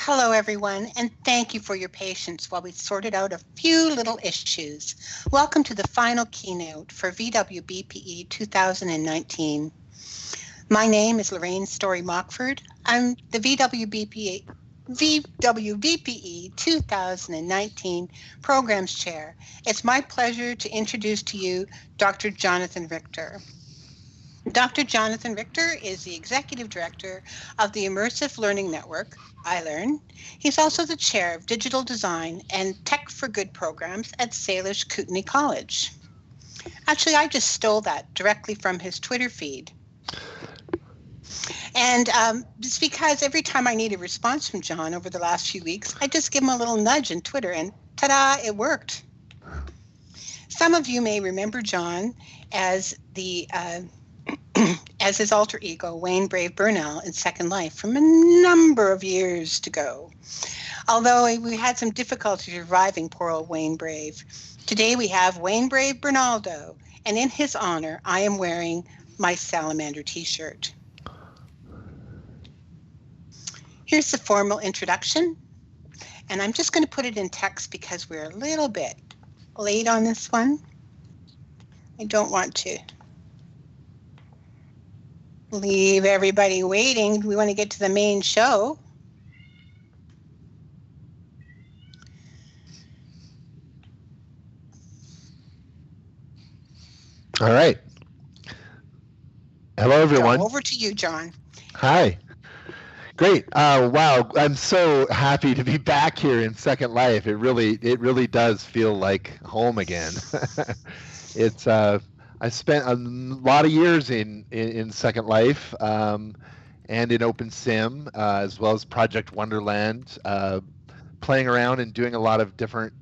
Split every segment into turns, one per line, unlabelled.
Hello, everyone, and thank you for your patience while we sorted out a few little issues. Welcome to the final keynote for VWBPE 2019. My name is Lorraine Story-Mockford. I'm the VWBPE 2019 Programs Chair. It's my pleasure to introduce to you Dr. Jonathon Richter. Dr. Jonathon Richter is the Executive Director of the Immersive Learning Network, iLRN. He's also the Chair of Digital Design and Tech for Good programs at Salish Kootenai College. Actually, I just stole that directly from his Twitter feed. And it's because every time I need a response from John over the last few weeks, I just give him a little nudge in Twitter and ta-da, it worked. Some of you may remember John as as his alter ego, Wayne Brave Burnell in Second Life from a number of years ago. Although we had some difficulty reviving poor old Wayne Brave. Today we have Wayne Brave Bernaldo, and in his honor, I am wearing my salamander t-shirt. Here's the formal introduction, and I'm just going to put it in text because we're a little bit late on this one. I don't want to leave everybody waiting. We want to get to the main show.
All right. Hello, everyone.
So over to you, John.
Hi. Great. Wow. I'm so happy to be back here in Second Life. It really does feel like home again. It's I spent a lot of years in Second Life and in OpenSim, as well as Project Wonderland, playing around and doing a lot of different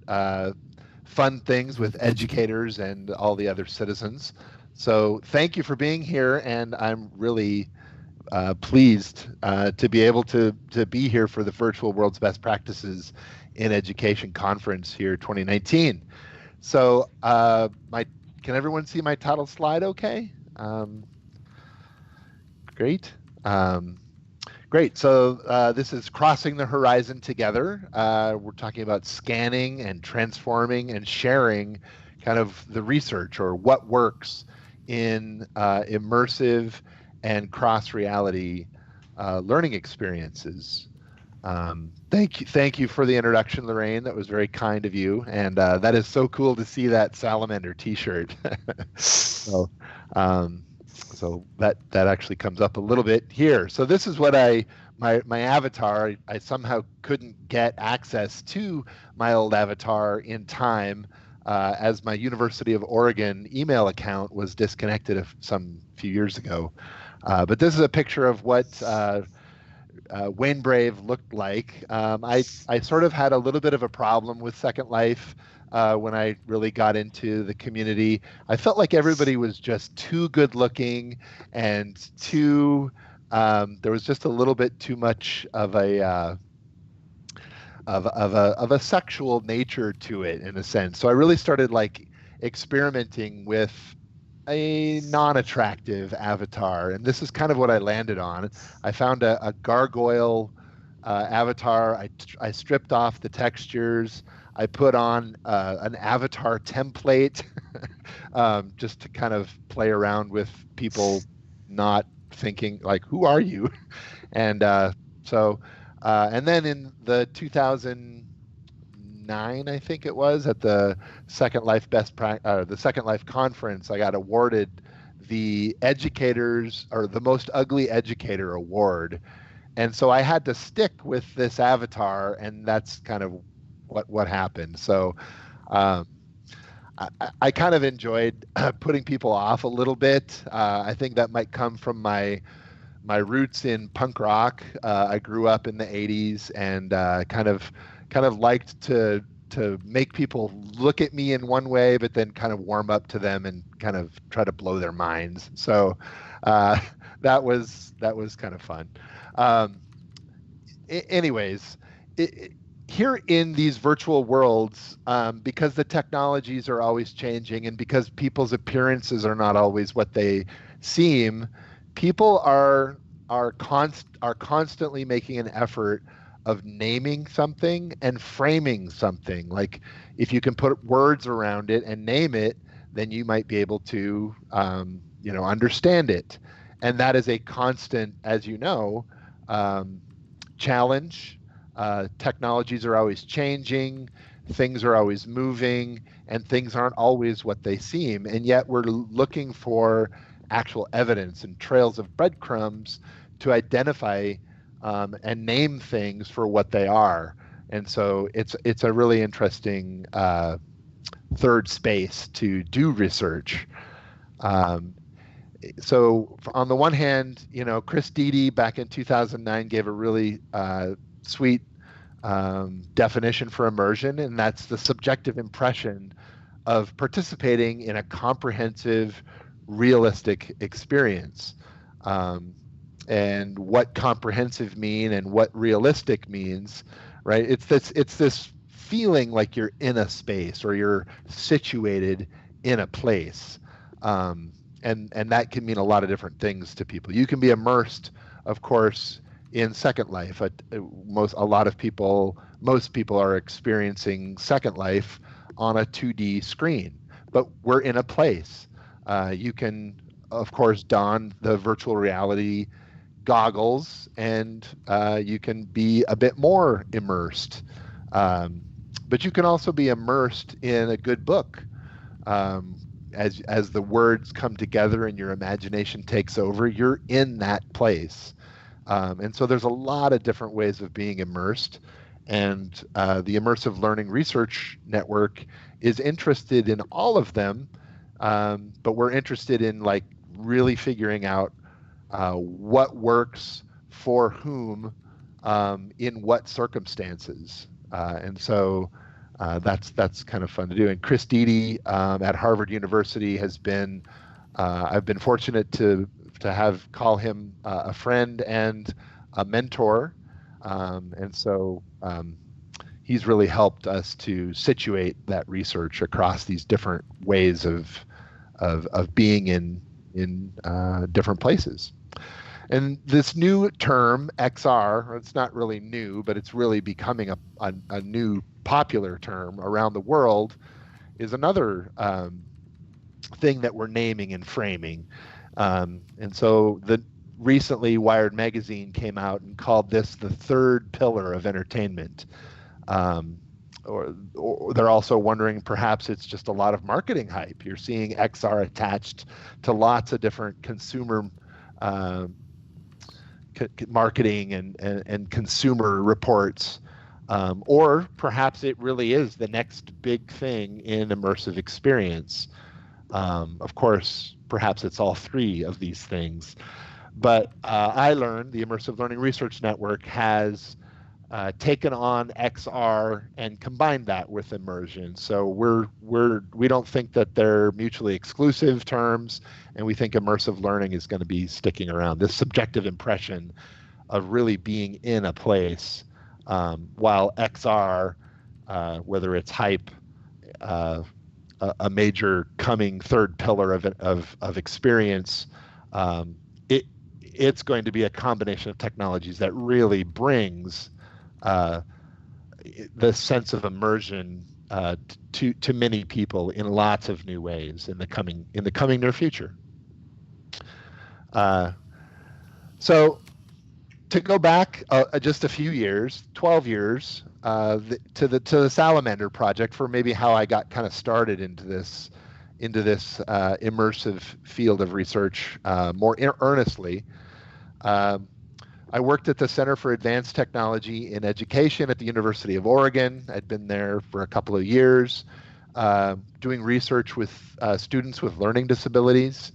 fun things with educators and all the other citizens. So thank you for being here, and I'm really pleased to be able to be here for the Virtual World's Best Practices in Education Conference here 2019. So can everyone see my title slide okay? Great. Great. So this is Crossing the Horizon Together. We're talking about scanning and transforming and sharing kind of the research or what works in immersive and cross-reality learning experiences. Thank you for the introduction, Lorraine. That was very kind of you, and that is so cool to see that salamander T-shirt. So that actually comes up a little bit here. So this is what my avatar. I somehow couldn't get access to my old avatar in time, as my University of Oregon email account was disconnected some few years ago. But this is a picture of what Wayne Brave looked like. I sort of had a little bit of a problem with Second Life when I really got into the community. I felt like everybody was just too good looking and too there was just a little bit too much of a sexual nature to it, in a sense. So I really started like experimenting with a non-attractive avatar, and this is kind of what I landed on. I found a gargoyle avatar. I stripped off the textures. I put on an avatar template just to kind of play around with people not thinking like, who are you? And and then in the 2009, I think it was, at the Second Life the Second Life conference, I got awarded the educators, or the most ugly educator award. And so I had to stick with this avatar, and that's kind of what happened. So I kind of enjoyed putting people off a little bit. I think that might come from my roots in punk rock. I grew up in the 80s and kind of liked to make people look at me in one way, but then kind of warm up to them and kind of try to blow their minds. So that was kind of fun. Anyways, here in these virtual worlds, because the technologies are always changing and because people's appearances are not always what they seem, people are constantly making an effort of naming something and framing something. Like if you can put words around it and name it, then you might be able to, understand it. And that is a constant, as you know, challenge. Technologies are always changing, things are always moving, and things aren't always what they seem. And yet we're looking for actual evidence and trails of breadcrumbs to identify and name things for what they are. And so it's a really interesting third space to do research. So on the one hand, Chris Deedy back in 2009 gave a really sweet definition for immersion, and that's the subjective impression of participating in a comprehensive, realistic experience. And what comprehensive mean and what realistic means, right? It's this feeling like you're in a space or you're situated in a place. And that can mean a lot of different things to people. You can be immersed, of course, in Second Life. Most people are experiencing Second Life on a 2D screen, but we're in a place. You can, of course, don the virtual reality goggles and you can be a bit more immersed. But you can also be immersed in a good book. As the words come together and your imagination takes over, you're in that place. And so there's a lot of different ways of being immersed. And the Immersive Learning Research Network is interested in all of them, but we're interested in really figuring out what works for whom in what circumstances. And so that's kind of fun to do. And Chris Deedy at Harvard University has been, I've been fortunate to call him a friend and a mentor. And so he's really helped us to situate that research across these different ways of being in different places. And this new term, XR, it's not really new, but it's really becoming a new popular term around the world, is another thing that we're naming and framing. And so recently Wired Magazine came out and called this the third pillar of entertainment. Or they're also wondering perhaps it's just a lot of marketing hype. You're seeing XR attached to lots of different consumer marketing and consumer reports, or perhaps it really is the next big thing in immersive experience. Of course, perhaps it's all three of these things. But iLRN, the Immersive Learning Research Network, has taken on XR and combined that with immersion. So we don't think that they're mutually exclusive terms, and we think immersive learning is going to be sticking around. This subjective impression of really being in a place, while XR, whether it's hype, a major coming third pillar of experience, it's going to be a combination of technologies that really brings the sense of immersion to many people in lots of new ways in the coming near future. So to go back just a few years, 12 years, to the Salamander project, for maybe how I got kind of started into this immersive field of research more earnestly. I worked at the Center for Advanced Technology in Education at the University of Oregon. I'd been there for a couple of years, doing research with students with learning disabilities.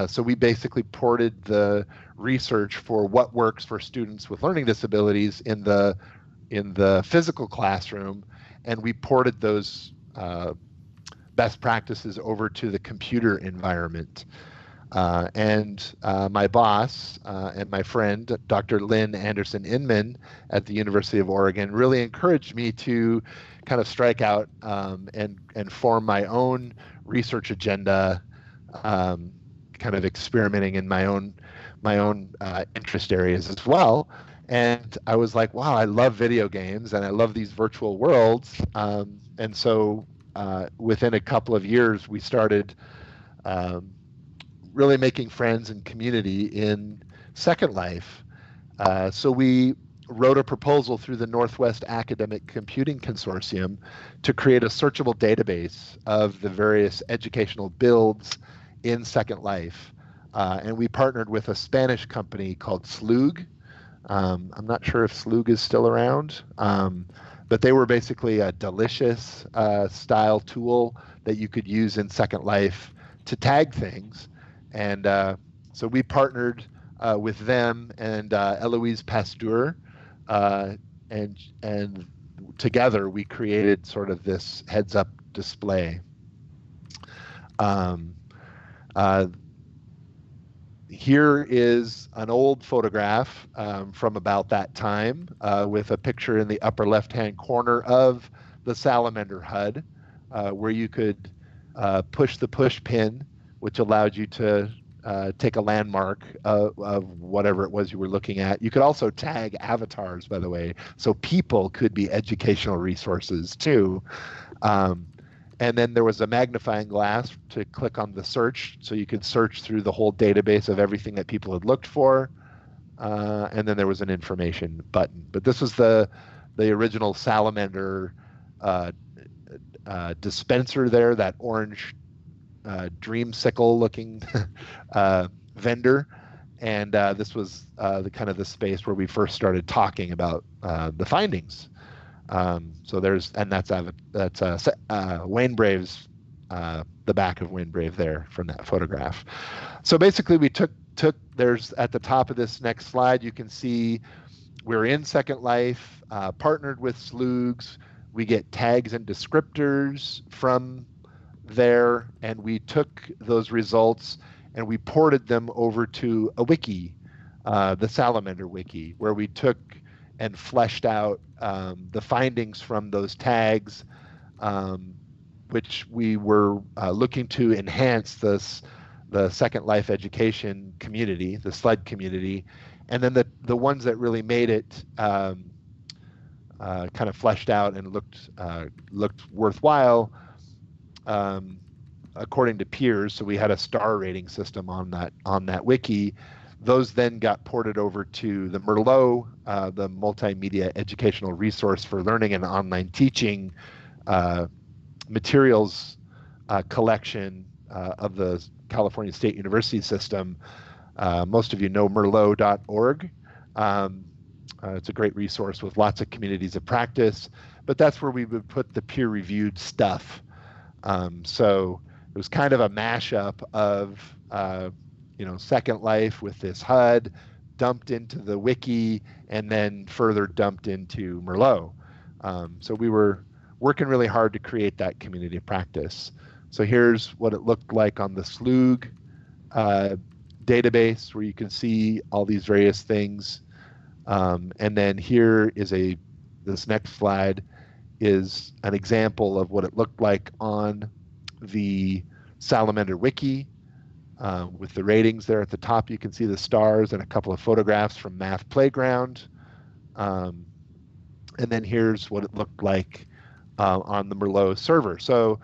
So we basically ported the research for what works for students with learning disabilities in the physical classroom, and we ported those best practices over to the computer environment. And my boss and my friend, Dr. Lynn Anderson Inman at the University of Oregon, really encouraged me to kind of strike out and form my own research agenda, kind of experimenting in my own interest areas as well. And I was like, wow, I love video games and I love these virtual worlds. And so within a couple of years, we started really making friends and community in Second Life. So we wrote a proposal through the Northwest Academic Computing Consortium to create a searchable database of the various educational builds in Second Life. And we partnered with a Spanish company called Slug. I'm not sure if Slug is still around, but they were basically a delicious style tool that you could use in Second Life to tag things. And so we partnered with them and Eloise Pasteur, and together we created sort of this heads-up display. Here is an old photograph from about that time with a picture in the upper left-hand corner of the Salamander HUD, where you could push the push pin, which allowed you to take a landmark of whatever it was you were looking at. You could also tag avatars, by the way, so people could be educational resources too. And then there was a magnifying glass to click on the search, so you could search through the whole database of everything that people had looked for. And then there was an information button. But this was the original Salamander dispenser there, that orange dreamsicle looking vendor. And this was the kind of the space where we first started talking about the findings. So that's Wayne Brave's, the back of Wayne Brave there from that photograph. So basically we took there's at the top of this next slide, you can see we're in Second Life, partnered with Slugs. We get tags and descriptors from there, and we took those results and we ported them over to a wiki, the Salamander wiki, where we took and fleshed out the findings from those tags, which we were looking to enhance the Second Life education community, the SLED community, and then the ones that really made it kind of fleshed out and looked worthwhile, according to peers. So we had a star rating system on that wiki. Those then got ported over to the Merlot, the multimedia educational resource for learning and online teaching materials collection of the California State University system. Most of you know merlot.org. It's a great resource with lots of communities of practice, but that's where we would put the peer-reviewed stuff. So it was kind of a mashup of Second Life with this HUD dumped into the wiki and then further dumped into Merlot. So we were working really hard to create that community of practice. So here's what it looked like on the Slug database, where you can see all these various things. And then here is this next slide is an example of what it looked like on the Salamander wiki. With the ratings there at the top, you can see the stars and a couple of photographs from Math Playground. And then here's what it looked like on the Merlot server. So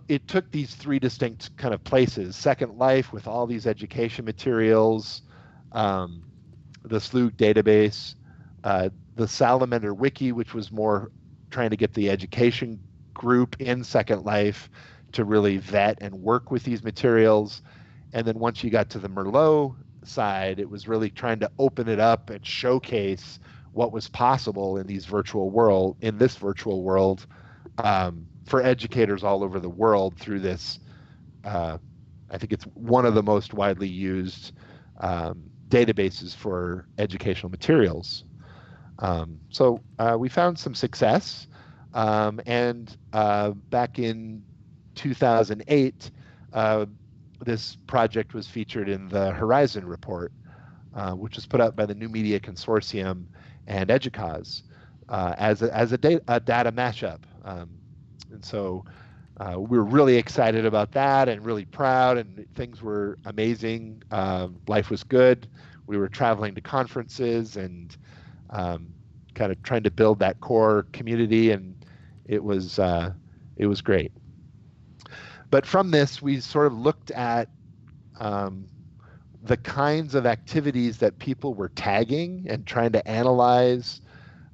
it took these three distinct kind of places: Second Life with all these education materials, the Slug database, the Salamander wiki, which was more trying to get the education group in Second Life to really vet and work with these materials. And then once you got to the Merlot side, it was really trying to open it up and showcase what was possible in this virtual world for educators all over the world through this. I think it's one of the most widely used databases for educational materials. So we found some success, and back in 2008, this project was featured in the Horizon report, which was put out by the New Media Consortium and EDUCAUSE as a data mashup. And so we're really excited about that and really proud, and things were amazing. Life was good. we were traveling to conferences and kind of trying to build that core community, and it was great. But from this, we sort of looked at the kinds of activities that people were tagging and trying to analyze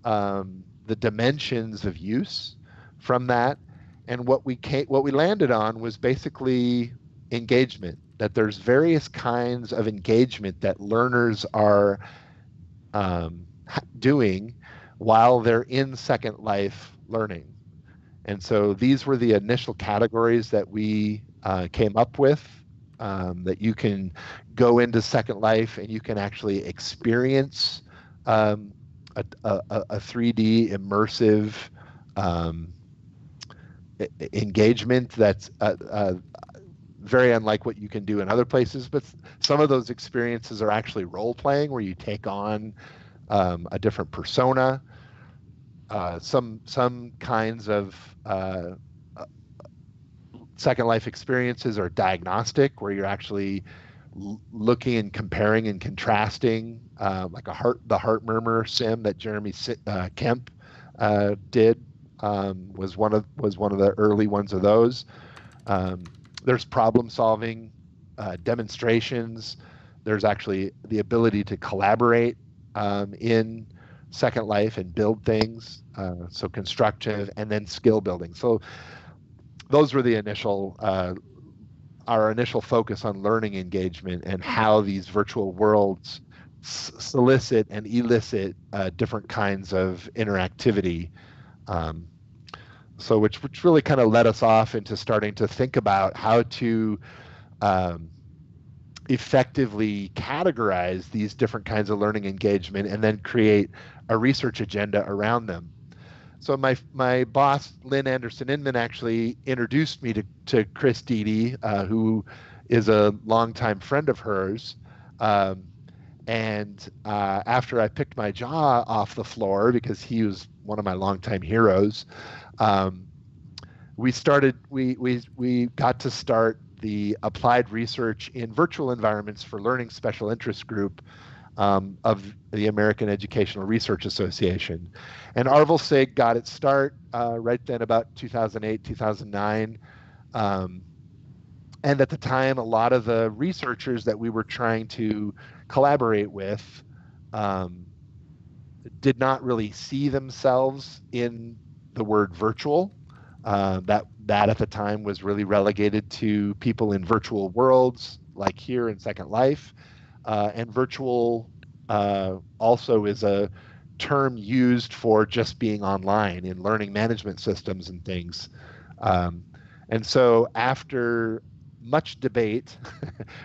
the dimensions of use from that. And what we landed on was basically engagement, that there's various kinds of engagement that learners are doing while they're in Second Life learning. And so these were the initial categories that we came up with, that you can go into Second Life and you can actually experience a 3D immersive engagement that's very unlike what you can do in other places. But some of those experiences are actually role-playing, where you take on a different persona. Some kinds of Second Life experiences are diagnostic, where you're actually looking and comparing and contrasting, like the heart murmur sim that Jeremy Kemp did was one of the early ones of those. There's problem solving demonstrations. There's actually the ability to collaborate in Second Life and build things, so constructive, and then skill building. So those were the initial our initial focus on learning engagement and how these virtual worlds solicit and elicit different kinds of interactivity. So which really kind of led us off into starting to think about how to effectively categorize these different kinds of learning engagement and then create a research agenda around them. So my boss, Lynn Anderson-Inman, actually introduced me to Chris Deedy, who is a longtime friend of hers. And after I picked my jaw off the floor, because he was one of my longtime heroes, we got to start the applied research in virtual environments for learning special interest group of the American Educational Research Association. And ARVL-SIG got its start right then, about 2008, 2009. And at the time, a lot of the researchers that we were trying to collaborate with did not really see themselves in the word virtual. That at the time was really relegated to people in virtual worlds, like here in Second Life. And virtual also is a term used for just being online in learning management systems and things. And so after much debate,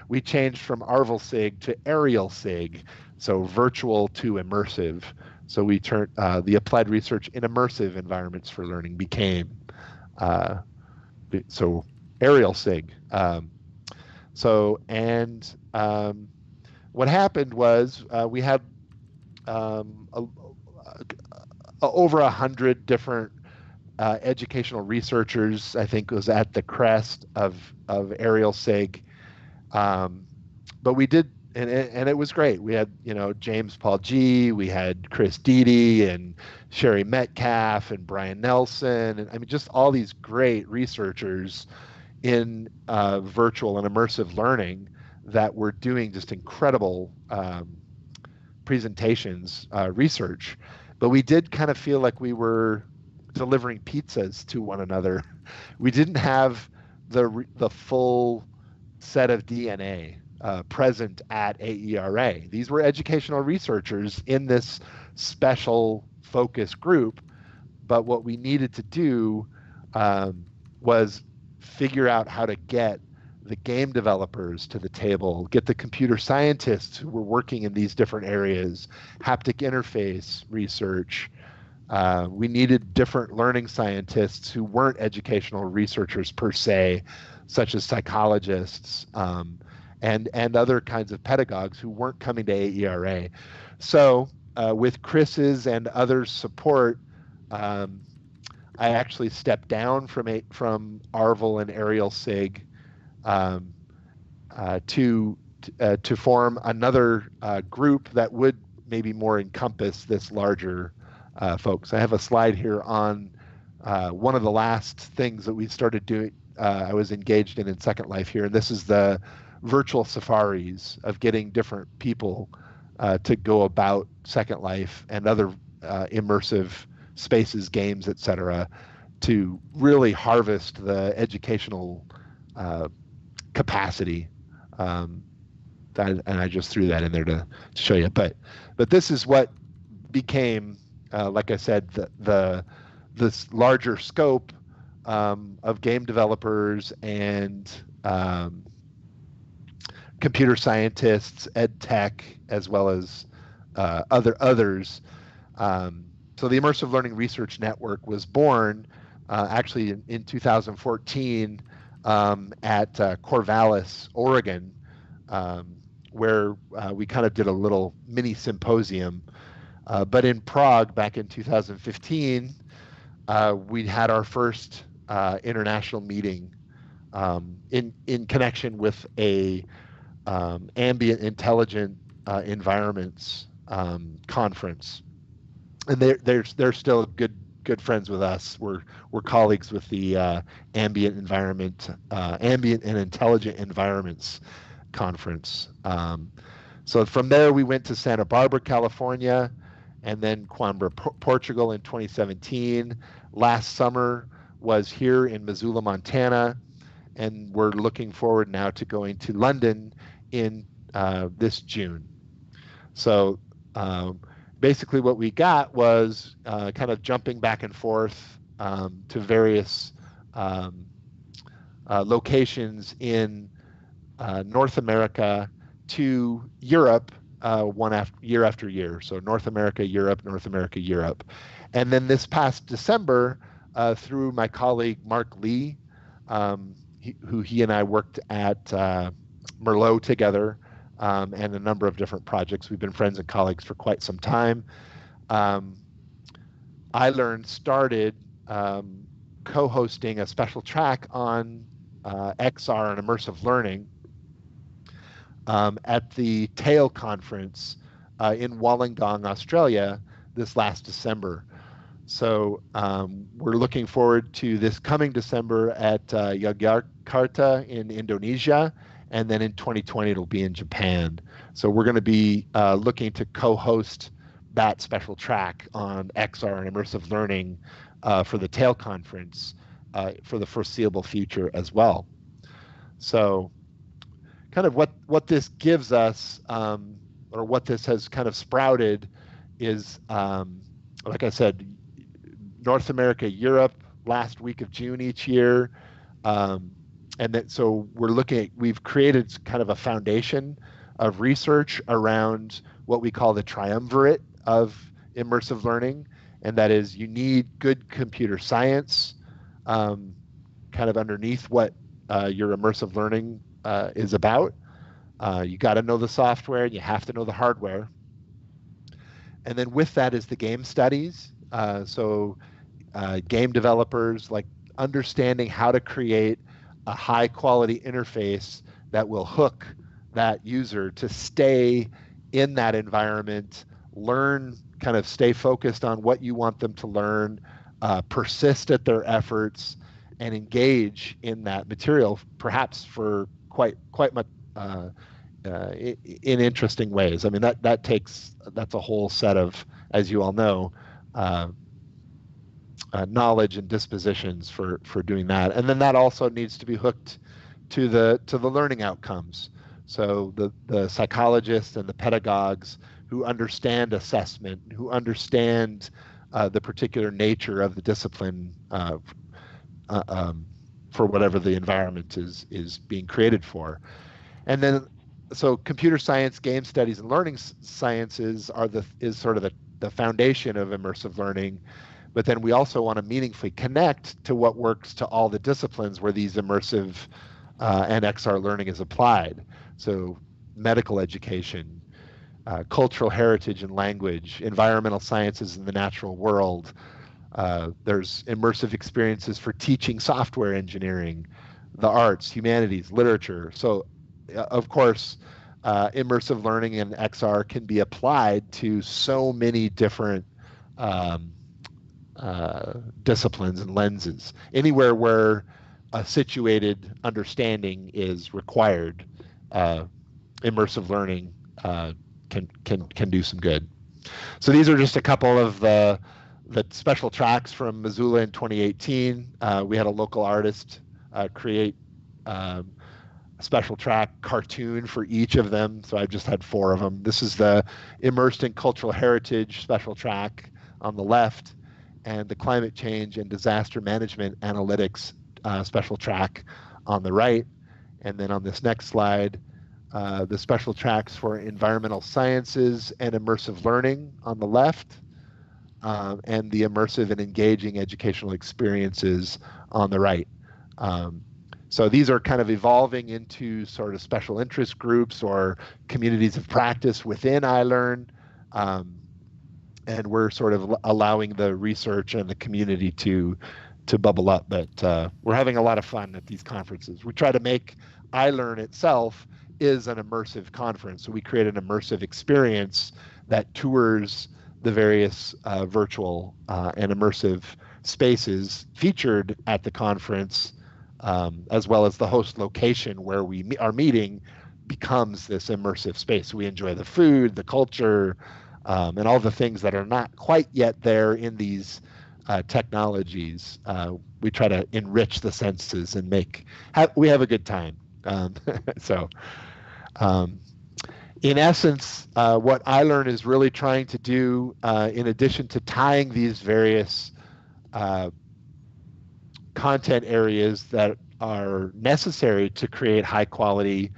we changed from ARVL-SIG to ARIEL-SIG, so virtual to immersive. So we turned the applied research in immersive environments for learning became so ARIEL-SIG. What happened was we had over 100 different educational researchers, I think, was at the crest of ARIEL-SIG. But we did, and it was great. We had, James Paul G, we had Chris Deedy and Sherry Metcalf and Brian Nelson, and I mean, just all these great researchers in virtual and immersive learning that were doing just incredible presentations, research. But we did kind of feel like we were delivering pizzas to one another. We didn't have the full set of DNA present at AERA. These were educational researchers in this special focus group, but what we needed to do was figure out how to get the game developers to the table, get the computer scientists who were working in these different areas, haptic interface research. We needed different learning scientists who weren't educational researchers per se, such as psychologists and other kinds of pedagogues who weren't coming to AERA. So with Chris's and others' support, I actually stepped down from ARVL and ARIEL-SIG to to form another group that would maybe more encompass this larger folks. I have a slide here on one of the last things that we started doing. I was engaged in Second Life here, and this is the virtual safaris of getting different people to go about Second Life and other immersive spaces, games, etc., to really harvest the educational capacity. And I just threw that in there to show you. But this is what became, like I said, this larger scope of game developers and computer scientists, ed tech, as well as others. So the Immersive Learning Research Network was born actually in 2014 at Corvallis, Oregon, where we kind of did a little mini symposium. But in Prague back in 2015, we had our first international meeting in connection with a ambient intelligent environments conference, and they're still good friends with us. We're colleagues with the ambient and intelligent environments conference. So from there we went to Santa Barbara, California, and then Coimbra, Portugal in 2017. Last summer was here in Missoula, Montana, and we're looking forward now to going to London in this June. So basically what we got was kind of jumping back and forth to various locations in North America to Europe year after year. So North America, Europe, North America, Europe. And then this past December, through my colleague Mark Lee, who he and I worked at Merlot together, and a number of different projects. We've been friends and colleagues for quite some time. iLRN started co-hosting a special track on XR and immersive learning at the TAIL conference in Wollongong, Australia, this last December. So we're looking forward to this coming December at Yogyakarta in Indonesia, and then in 2020 it'll be in Japan. So we're going to be looking to co-host that special track on XR and immersive learning for the TAIL conference for the foreseeable future as well. So kind of what this gives us, or what this has kind of sprouted, is, like I said, North America, Europe, last week of June each year. And that, so we've created kind of a foundation of research around what we call the triumvirate of immersive learning. And that is, you need good computer science kind of underneath what your immersive learning is about. You got to know the software, and you have to know the hardware. And then with that is the game studies. So game developers, like understanding how to create a high quality interface that will hook that user to stay in that environment, learn, kind of stay focused on what you want them to learn, persist at their efforts, and engage in that material, perhaps for quite much in interesting ways. I mean, that's a whole set of, as you all know, knowledge and dispositions for doing that. And then that also needs to be hooked to the learning outcomes. So the psychologists and the pedagogues who understand assessment, who understand the particular nature of the discipline for whatever the environment is being created for. And then, so computer science, game studies, and learning sciences is sort of the foundation of immersive learning. But then we also want to meaningfully connect to what works to all the disciplines where these immersive and XR learning is applied. So medical education, cultural heritage and language, environmental sciences and the natural world. There's immersive experiences for teaching software engineering, the arts, humanities, literature. So of course, immersive learning in XR can be applied to so many different disciplines and lenses. Anywhere where a situated understanding is required, immersive learning can do some good. So these are just a couple of the special tracks from Missoula in 2018. We had a local artist create a special track cartoon for each of them. So I just had 4 of them. This is the Immersed in Cultural Heritage special track on the left, and the Climate Change and Disaster Management Analytics special track on the right. And then on this next slide, the special tracks for Environmental Sciences and Immersive Learning on the left, and the Immersive and Engaging Educational Experiences on the right. So these are kind of evolving into sort of special interest groups or communities of practice within iLRN, and we're sort of allowing the research and the community to bubble up. But we're having a lot of fun at these conferences. We try to make iLRN itself is an immersive conference. So we create an immersive experience that tours the various virtual and immersive spaces featured at the conference, as well as the host location where we are meeting becomes this immersive space. We enjoy the food, the culture, and all the things that are not quite yet there in these technologies. We try to enrich the senses and we have a good time. In essence, what iLRN is really trying to do, in addition to tying these various content areas that are necessary to create high quality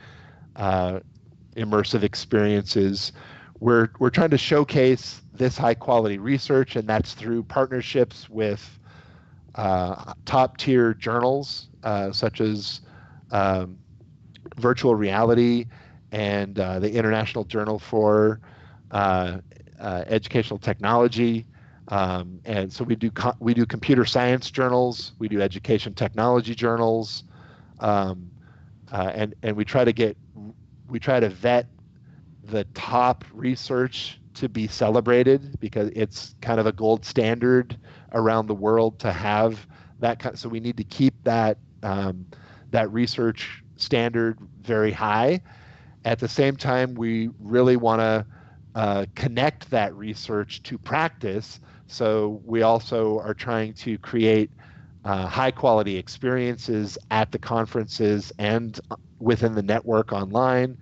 immersive experiences, we're trying to showcase this high quality research, and that's through partnerships with top tier journals such as Virtual Reality and the International Journal for Educational Technology. And so we do computer science journals, we do education technology journals, and we try to vet the top research to be celebrated, because it's kind of a gold standard around the world to have that. So we need to keep that research standard very high. At the same time, we really want to connect that research to practice. So we also are trying to create high quality experiences at the conferences and within the network online,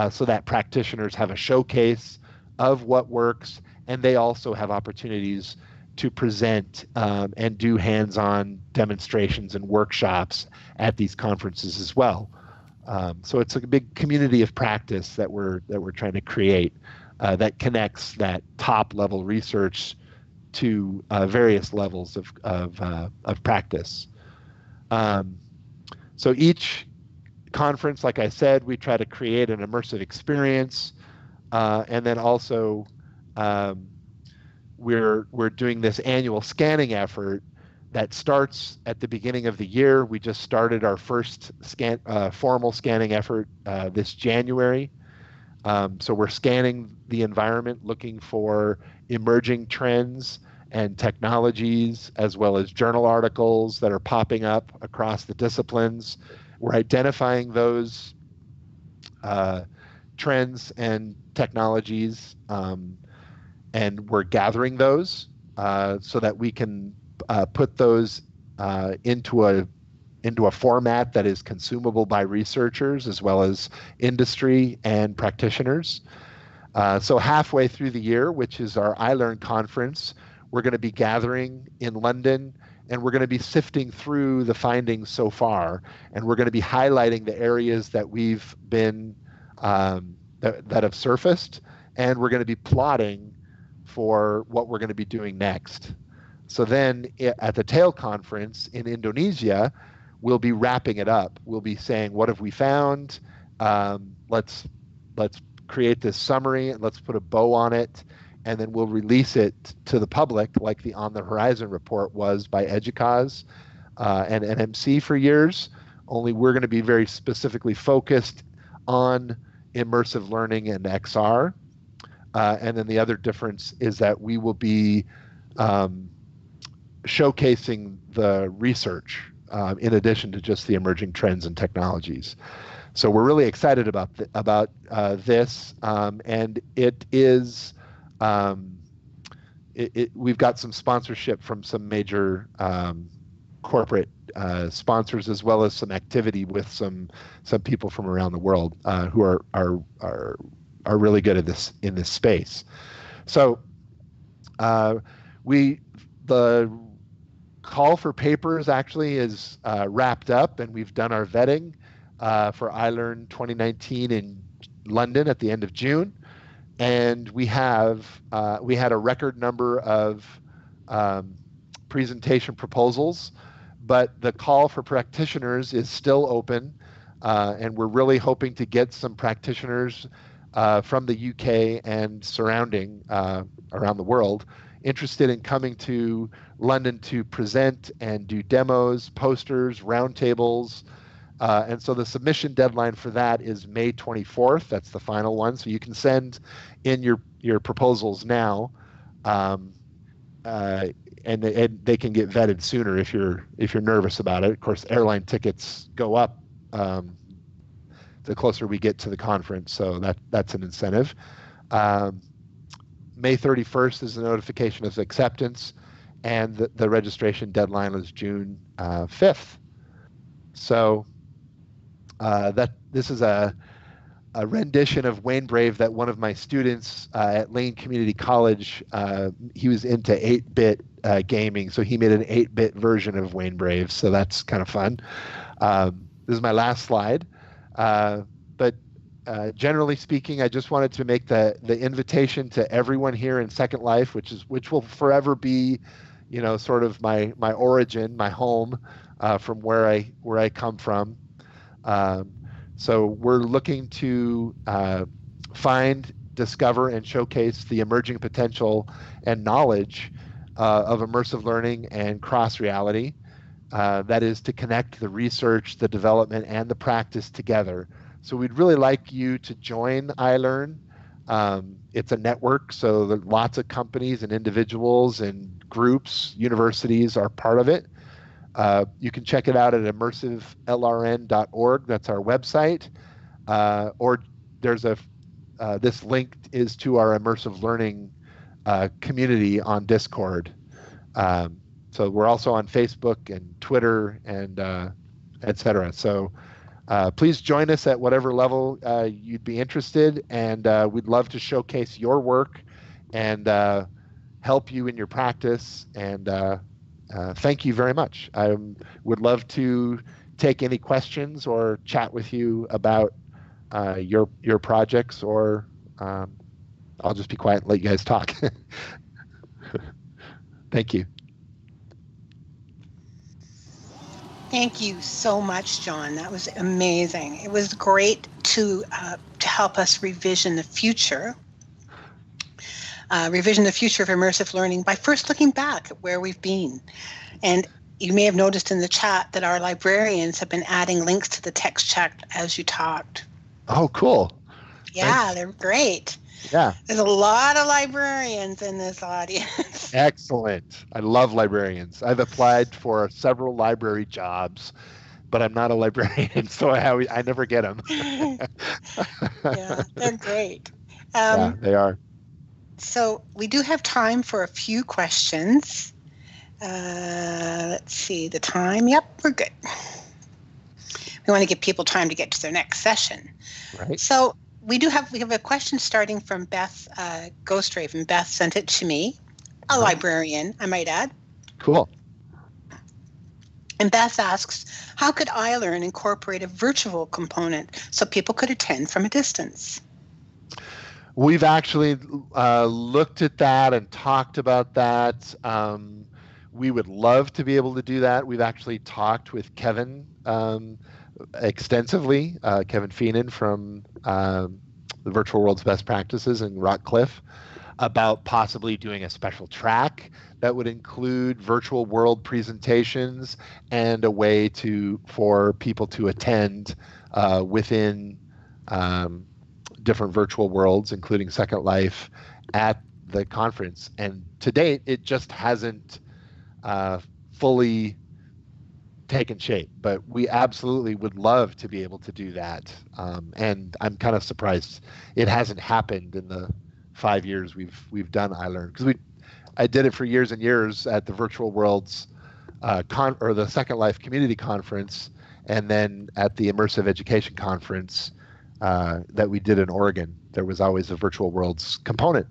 so that practitioners have a showcase of what works, and they also have opportunities to present and do hands-on demonstrations and workshops at these conferences as well. So it's a big community of practice that we're trying to create that connects that top level research to various levels of practice. So each conference, like I said, we try to create an immersive experience, and then also we're doing this annual scanning effort that starts at the beginning of the year. We just started our first formal scanning effort this January. So we're scanning the environment, looking for emerging trends and technologies, as well as journal articles that are popping up across the disciplines. We're identifying those trends and technologies, and we're gathering those so that we can put those into a format that is consumable by researchers as well as industry and practitioners. So halfway through the year, which is our iLRN conference, we're going to be gathering in London, and we're going to be sifting through the findings so far, and we're going to be highlighting the areas that we've been that have surfaced, and we're going to be plotting for what we're going to be doing next. So then at the TAIL conference in Indonesia, we'll be wrapping it up. We'll be saying, what have we found? Let's create this summary and let's put a bow on it, and then we'll release it to the public like the On the Horizon report was by EDUCAUSE and NMC for years. Only we're going to be very specifically focused on immersive learning and XR. And then the other difference is that we will be showcasing the research in addition to just the emerging trends and technologies. So we're really excited about this, and it is. We've got some sponsorship from some major corporate sponsors, as well as some activity with some people from around the world who are really good at this in this space. So the call for papers actually is wrapped up, and we've done our vetting for iLRN 2019 in London at the end of June. And we had a record number of presentation proposals, but the call for practitioners is still open, and we're really hoping to get some practitioners from the UK and surrounding around the world interested in coming to London to present and do demos, posters, roundtables. And so the submission deadline for that is May 24th. That's the final one. So you can send in your proposals now, and they can get vetted sooner if you're nervous about it. Of course, airline tickets go up the closer we get to the conference, so that's an incentive. May 31st is the notification of acceptance, and the registration deadline is June 5th. So this is a rendition of Wayne Brave that one of my students at Lane Community College, he was into 8-bit gaming, so he made an 8-bit version of Wayne Brave, so that's kind of fun. This is my last slide. But generally speaking, I just wanted to make the invitation to everyone here in Second Life, which will forever be, sort of my origin, my home, from where I come from. So we're looking to find, discover, and showcase the emerging potential and knowledge of immersive learning and cross reality. That is to connect the research, the development, and the practice together. So we'd really like you to join iLRN. It's a network, so lots of companies and individuals and groups, universities are part of it. You can check it out at immersivelrn.org. That's our website. Or there's this link is to our immersive learning community on Discord. So we're also on Facebook and Twitter and et cetera. So please join us at whatever level you'd be interested, and we'd love to showcase your work and help you in your practice. And thank you very much. I would love to take any questions or chat with you about your projects, or I'll just be quiet and let you guys talk. Thank you.
Thank you so much, John. That was amazing. It was great to help us revision the future of immersive learning by first looking back at where we've been. And you may have noticed in the chat that our librarians have been adding links to the text chat as you talked.
Oh, cool.
Yeah,
Thanks.
they're great.
Yeah.
There's a lot of librarians in this audience.
Excellent. I love librarians. I've applied for several library jobs, but I'm not a librarian, so I never get them.
Yeah, they're great.
Yeah, they are.
So we do have time for a few questions. Let's see the time. Yep, we're good. We want to give people time to get to their next session.
Right.
So we have a question starting from Beth Ghostraven. Beth sent it to me, a librarian, I might add.
Cool.
And Beth asks, how could iLRN incorporate a virtual component so people could attend from a distance?
We've actually looked at that and talked about that. We would love to be able to do that. We've actually talked with Kevin extensively, Kevin Feenan from the Virtual World's Best Practices in Rockcliffe, about possibly doing a special track that would include virtual world presentations and a way for people to attend within different virtual worlds, including Second Life, at the conference. And to date, it just hasn't fully taken shape, but we absolutely would love to be able to do that. And I'm kind of surprised it hasn't happened in the 5 years we've done iLRN, because I did it for years and years at the Virtual Worlds or the Second Life Community Conference, and then at the Immersive Education Conference that we did in Oregon. There was always a Virtual Worlds component.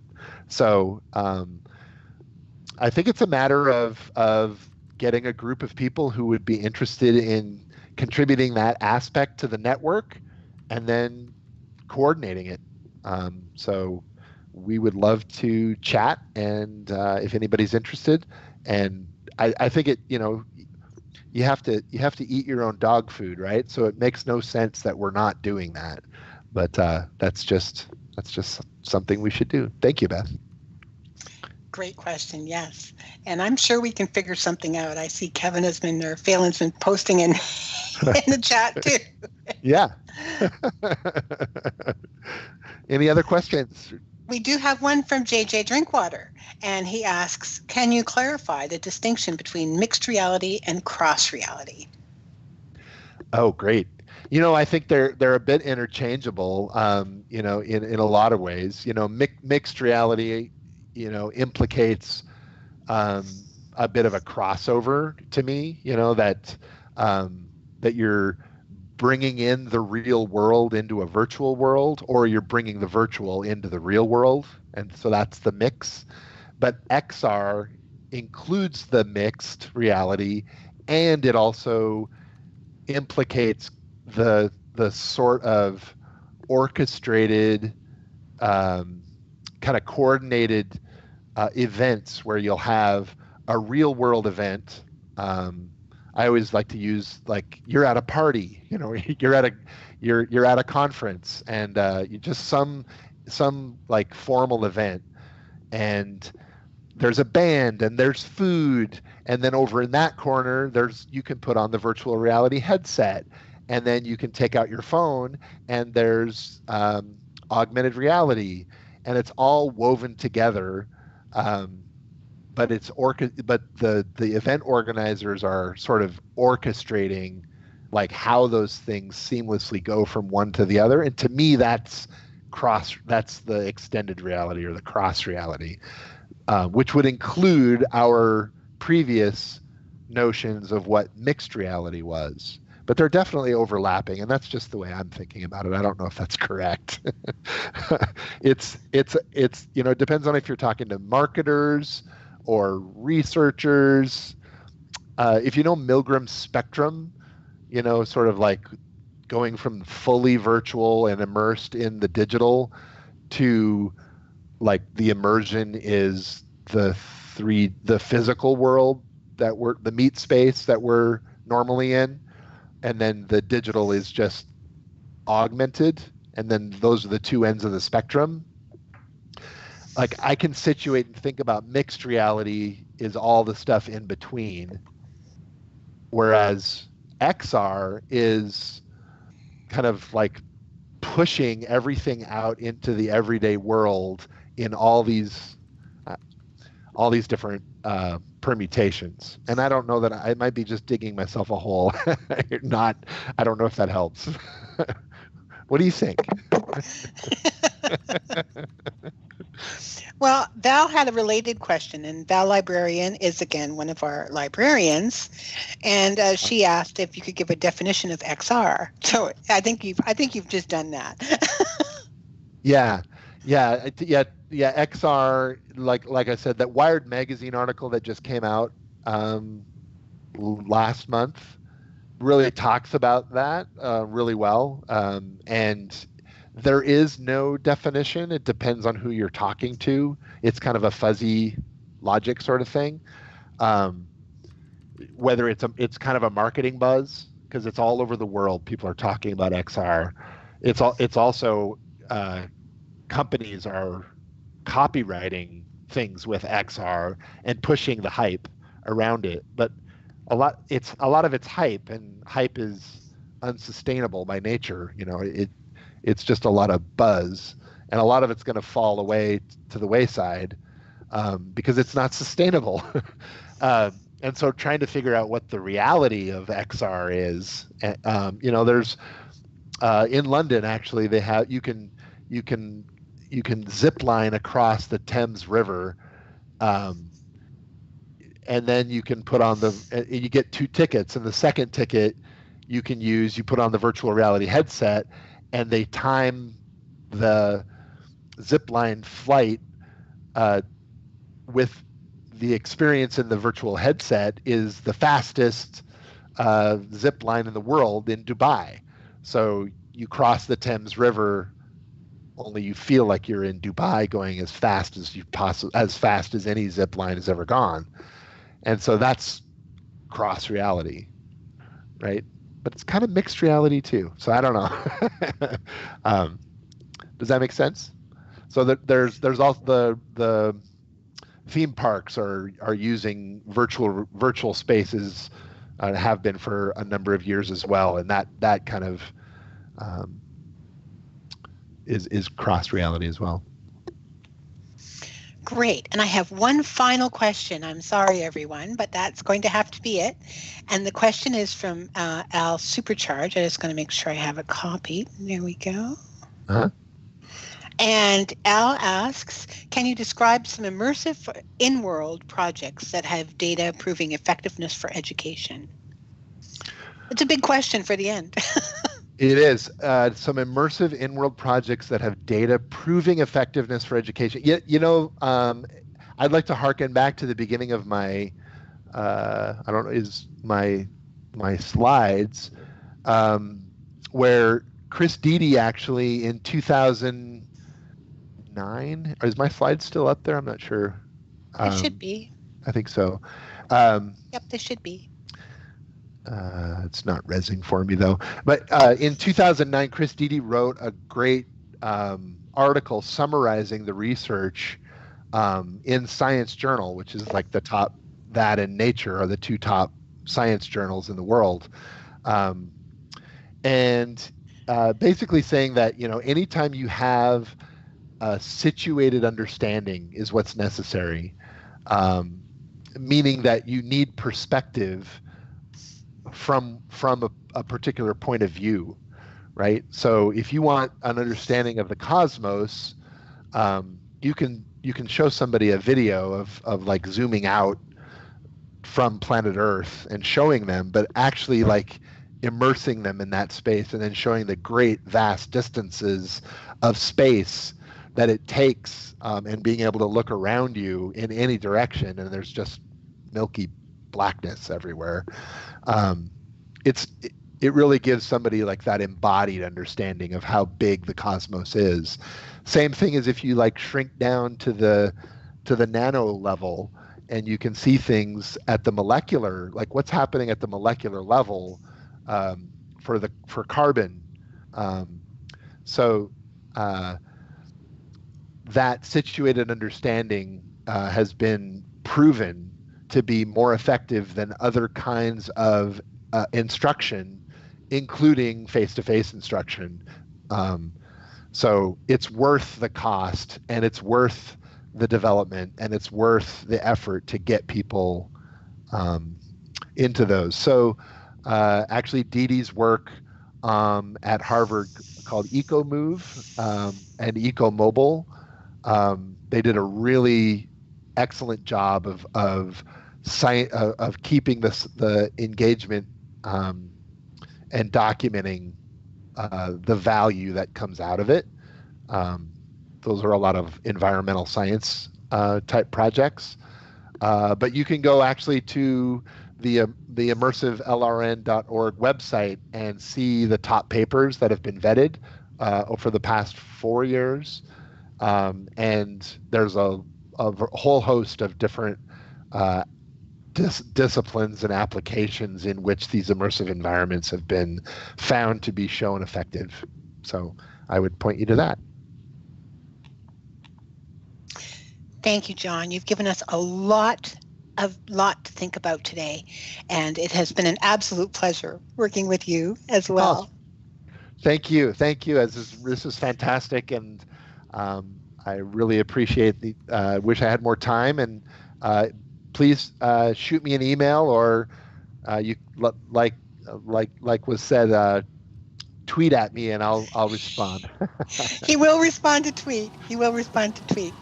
So I think it's a matter of getting a group of people who would be interested in contributing that aspect to the network and then coordinating it. So we would love to chat, and if anybody's interested. And I think you have to eat your own dog food, right? So it makes no sense that we're not doing that. But that's just something we should do. Thank you, Beth.
Great question, yes. And I'm sure we can figure something out. I see Kevin has been, or Phelan's been posting in the chat too.
Yeah. Any other questions?
We do have one from JJ Drinkwater, and he asks, can you clarify the distinction between mixed reality and cross reality?
Oh, great. I think they're a bit interchangeable, in a lot of ways. Mixed reality, implicates a bit of a crossover to me, that you're bringing in the real world into a virtual world, or you're bringing the virtual into the real world. And so that's the mix. But XR includes the mixed reality, and it also implicates the sort of orchestrated, kind of coordinated events where you'll have a real world event. I always like to use, like, you're at a party, you're at a conference, and you just some like formal event, and there's a band and there's food, and then over in that corner you can put on the virtual reality headset, and then you can take out your phone and there's augmented reality, and it's all woven together. But the event organizers are sort of orchestrating, like, how those things seamlessly go from one to the other. And to me, that's the extended reality, or the cross reality, which would include our previous notions of what mixed reality was. But they're definitely overlapping, and that's just the way I'm thinking about it. I don't know if that's correct. It's it depends on if you're talking to marketers or researchers. If you know Milgram's spectrum, sort of like going from fully virtual and immersed in the digital to, like, the immersion is the physical world, the meat space that we're normally in, and then the digital is just augmented, and then those are the two ends of the spectrum. Like, I can situate and think about mixed reality is all the stuff in between, whereas XR is kind of like pushing everything out into the everyday world in all these different permutations. And I don't know that I might be just digging myself a hole. I don't know if that helps. What do you think?
Well, Val had a related question, and Val Librarian is, again, one of our librarians, and she asked if you could give a definition of XR. So I think you've just done that.
Yeah. XR, like I said, that Wired magazine article that just came out last month really talks about that really well, and there is no definition. It depends on who you're talking to. It's kind of a fuzzy logic sort of thing. Whether it's kind of a marketing buzz, because it's all over the world. People are talking about XR. It's also companies are copywriting things with XR and pushing the hype around it. But a lot of it's hype, and hype is unsustainable by nature. It's just a lot of buzz, and a lot of it's going to fall away to the wayside because it's not sustainable. And so trying to figure out what the reality of XR is, there's in London, actually, they have you can zip line across the Thames River, and then you can put on you get 2 tickets, and the second ticket you put on the virtual reality headset, and they time the zip line flight with the experience in the virtual headset is the fastest zip line in the world in Dubai. So you cross the Thames River, only you feel like you're in Dubai going as fast as any zip line has ever gone. And so that's cross reality, right? But it's kind of mixed reality too. So I don't know. Does that make sense? So there's also the theme parks are using virtual spaces, have been for a number of years as well, and that kind of is cross reality as well.
Great. And I have one final question. I'm sorry, everyone, but that's going to have to be it. And the question is from Al Supercharge. I'm just going to make sure I have a copy. There we go.
Uh-huh.
And Al asks, can you describe some immersive in-world projects that have data proving effectiveness for education? It's a big question for the end.
It is. Some immersive in-world projects that have data proving effectiveness for education. I'd like to harken back to the beginning of my, my slides, where Chris Dede actually in 2009, is my slide still up there? I'm not sure.
It should be.
I think so.
Yep, they should be.
It's not rezzing for me though. But in 2009, Chris Dede wrote a great article summarizing the research in Science Journal, which is like the top, that and Nature are the 2 top science journals in the world. And basically saying that, anytime you have a situated understanding is what's necessary, meaning that you need perspective from a particular point of view, right? So if you want an understanding of the cosmos, you can show somebody a video of like zooming out from planet Earth and showing them, but actually like immersing them in that space and then showing the great vast distances of space that it takes, and being able to look around you in any direction, and there's just milky blackness everywhere. It really gives somebody like that embodied understanding of how big the cosmos is. Same thing as if you like shrink down to the nano level, and you can see things at the molecular, like what's happening at the molecular level for carbon. That situated understanding has been proven to be more effective than other kinds of instruction, including face-to-face instruction. So it's worth the cost, and it's worth the development, and it's worth the effort to get people into those. So actually Dede's work at Harvard called EcoMove and EcoMobile, they did a really excellent job of keeping the engagement and documenting the value that comes out of it. Those are a lot of environmental science type projects, but you can go actually to the immersivellrn.org website and see the top papers that have been vetted for the past 4 years, and there's a whole host of different disciplines and applications in which these immersive environments have been found to be shown effective. So I would point you to that.
Thank you, John. You've given us a lot to think about today, and it has been an absolute pleasure working with you as well.
Thank you. This is fantastic, and I really appreciate the. Wish I had more time, and please shoot me an email, or you like was said, tweet at me, and I'll respond.
He will respond to tweet. He will respond to tweet.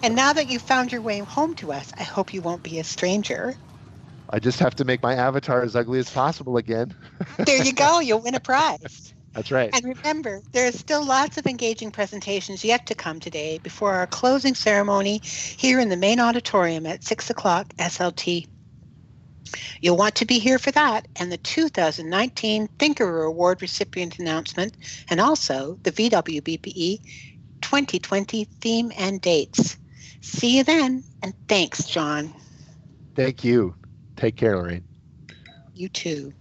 And now that you've found your way home to us, I hope you won't be a stranger.
I just have to make my avatar as ugly as possible again.
There you go. You'll win a prize.
That's right.
And remember, there are still lots of engaging presentations yet to come today before our closing ceremony here in the main auditorium at 6 o'clock SLT. You'll want to be here for that and the 2019 Thinker Award recipient announcement, and also the VWBPE 2020 theme and dates. See you then, and thanks, John.
Thank you. Take care, Lorraine.
You too.